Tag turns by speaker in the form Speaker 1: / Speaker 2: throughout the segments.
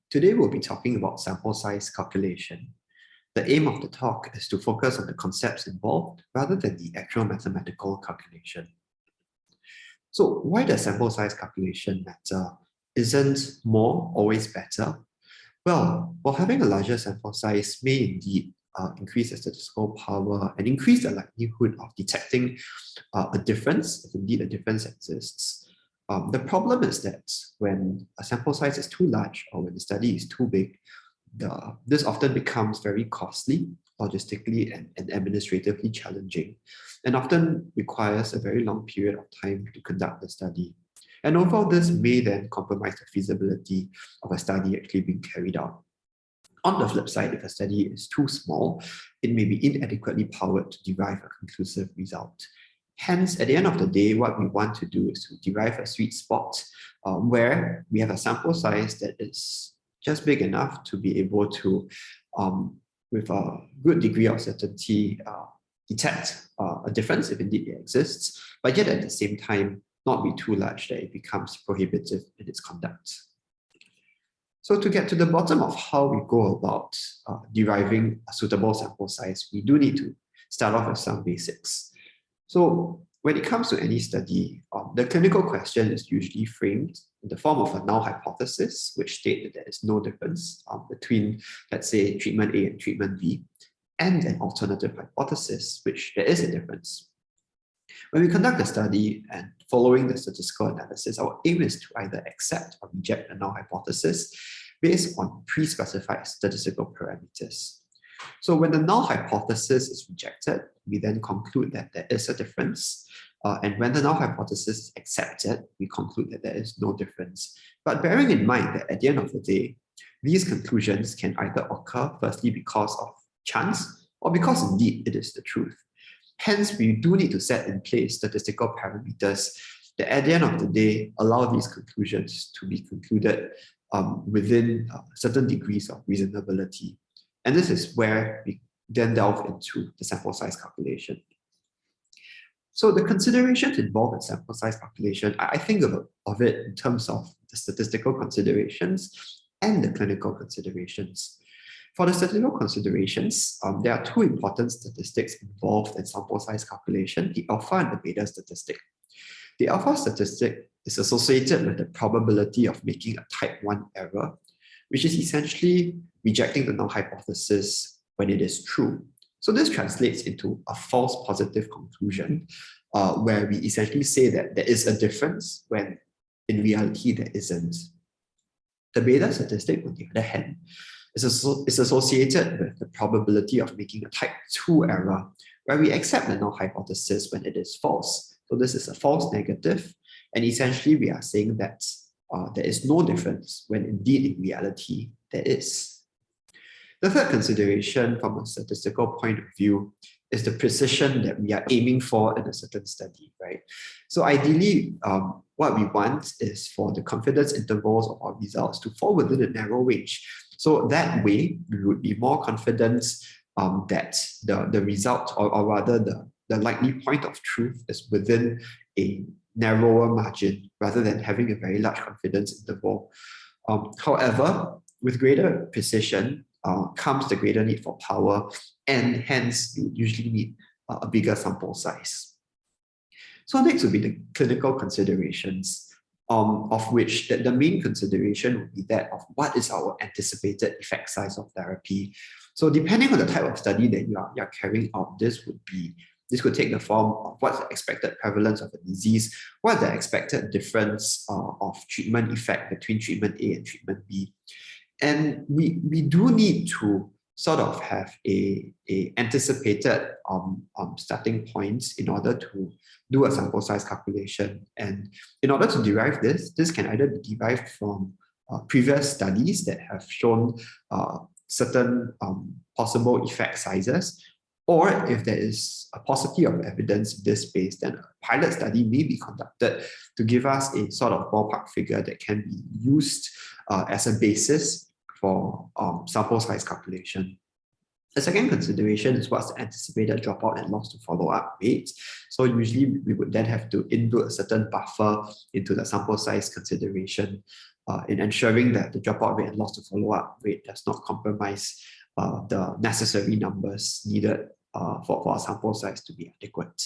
Speaker 1: Today we'll be talking about sample size calculation. The aim of the talk is to focus on the concepts involved rather than the actual mathematical calculation. So why does sample size calculation matter? Isn't more always better? Well, while having a larger sample size may indeed increase the statistical power and increase the likelihood of detecting a difference, if indeed a difference exists. The problem is that when a sample size is too large or when the study is too big, this often becomes very costly, logistically and administratively challenging, and often requires a very long period of time to conduct the study. And overall, this may then compromise the feasibility of a study actually being carried out. On the flip side, if a study is too small, it may be inadequately powered to derive a conclusive result. Hence, at the end of the day, what we want to do is to derive a sweet spot where we have a sample size that is just big enough to be able to, with a good degree of certainty, detect a difference if indeed it exists, but yet at the same time, not be too large that it becomes prohibitive in its conduct. So to get to the bottom of how we go about deriving a suitable sample size, we do need to start off with some basics. So when it comes to any study, the clinical question is usually framed in the form of a null hypothesis, which states that there is no difference between, let's say, treatment A and treatment B, and an alternative hypothesis, which there is a difference. When we conduct a study and following the statistical analysis, our aim is to either accept or reject the null hypothesis based on pre-specified statistical parameters. So when the null hypothesis is rejected, we then conclude that there is a difference. And when the null hypothesis is accepted, we conclude that there is no difference. But bearing in mind that at the end of the day, these conclusions can either occur firstly because of chance or because indeed it is the truth. Hence, we do need to set in place statistical parameters that at the end of the day allow these conclusions to be concluded within certain degrees of reasonability. And this is where we then delve into the sample size calculation. So the considerations involved in sample size calculation, I think of it in terms of the statistical considerations and the clinical considerations. For the statistical considerations, there are two important statistics involved in sample size calculation, the alpha and the beta statistic. The alpha statistic is associated with the probability of making a type 1 error, which is essentially rejecting the null hypothesis when it is true. So this translates into a false positive conclusion, where we essentially say that there is a difference when in reality there isn't. The beta statistic, on the other hand, is associated with the probability of making a type 2 error, where we accept the null hypothesis when it is false. So this is a false negative, and essentially we are saying that there is no difference when indeed in reality there is. The third consideration from a statistical point of view is the precision that we are aiming for in a certain study, right? So ideally, what we want is for the confidence intervals of our results to fall within a narrow range. So that way, we would be more confident that the result, or rather the likely point of truth is within a narrower margin rather than having a very large confidence interval. However, with greater precision comes the greater need for power, and hence you usually need a bigger sample size. So next would be the clinical considerations, of which the main consideration would be that of what is our anticipated effect size of therapy. So depending on the type of study that you are carrying out, this could take the form of what's the expected prevalence of a disease, what's the expected difference of treatment effect between treatment A and treatment B. And we do need to sort of have a anticipated starting points in order to do a sample size calculation. And in order to derive this can either be derived from previous studies that have shown certain possible effect sizes, or if there is a paucity of evidence in this space, then a pilot study may be conducted to give us a sort of ballpark figure that can be used as a basis for sample size calculation. The second consideration is what's the anticipated dropout and loss to follow-up rate. So usually we would then have to input a certain buffer into the sample size consideration in ensuring that the dropout rate and loss to follow-up rate does not compromise the necessary numbers needed for our sample size to be adequate.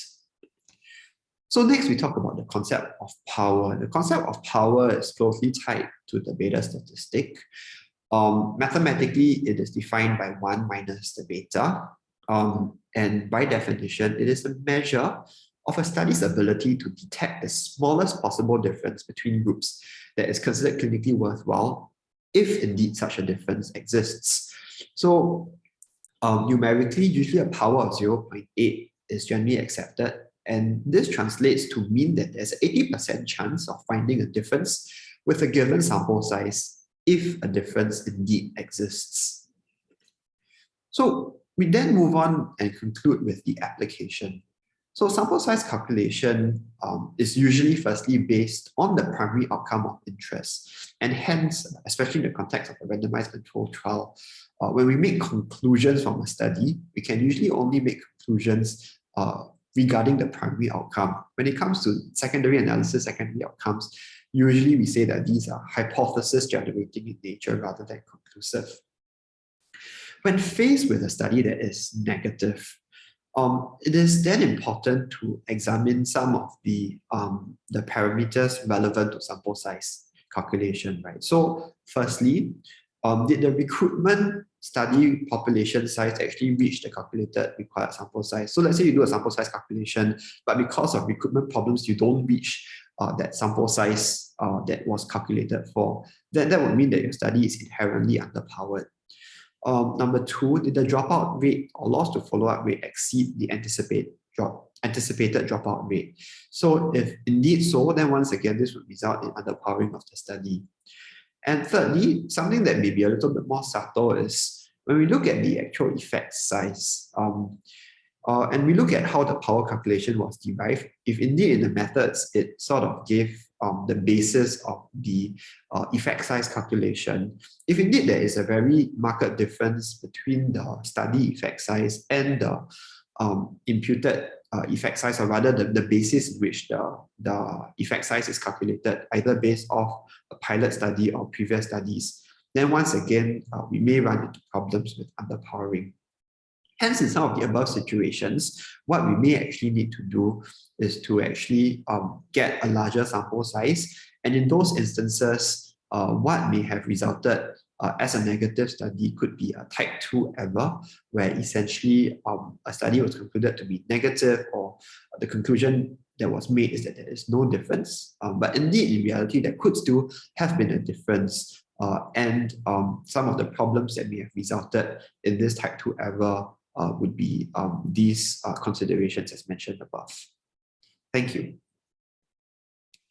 Speaker 1: So next we talk about the concept of power. The concept of power is closely tied to the beta statistic. Mathematically, it is defined by 1 minus the beta. And by definition, it is a measure of a study's ability to detect the smallest possible difference between groups that is considered clinically worthwhile, if indeed such a difference exists. So numerically, usually a power of 0.8 is generally accepted. And this translates to mean that there's an 80% chance of finding a difference with a given sample size if a difference indeed exists. So we then move on and conclude with the application. So sample size calculation is usually firstly based on the primary outcome of interest. And hence, especially in the context of a randomized controlled trial, when we make conclusions from a study, we can usually only make conclusions regarding the primary outcome. When it comes to secondary analysis, secondary outcomes, usually we say that these are hypothesis generating in nature rather than conclusive. When faced with a study that is negative, it is then important to examine some of the parameters relevant to sample size calculation, right? So firstly, did the recruitment study population size actually reach the calculated required sample size? So let's say you do a sample size calculation, but because of recruitment problems, you don't reach that sample size that was calculated for, then that would mean that your study is inherently underpowered. Number 2, did the dropout rate or loss to follow-up rate exceed the anticipated dropout rate? So if indeed so, then once again, this would result in underpowering of the study. And thirdly, something that may be a little bit more subtle is when we look at the actual effect size, and we look at how the power calculation was derived, if indeed in the methods, it sort of gave the basis of the effect size calculation. If indeed there is a very marked difference between the study effect size and the imputed effect size, or rather the basis in which the effect size is calculated, either based off a pilot study or previous studies, then once again, we may run into problems with underpowering. Hence, in some of the above situations, what we may actually need to do is to actually get a larger sample size. And in those instances, what may have resulted as a negative study could be a type 2 error, where essentially a study was concluded to be negative, or the conclusion that was made is that there is no difference. But indeed, in reality, there could still have been a difference. And some of the problems that may have resulted in this type 2 error would be these considerations as mentioned above. Thank you.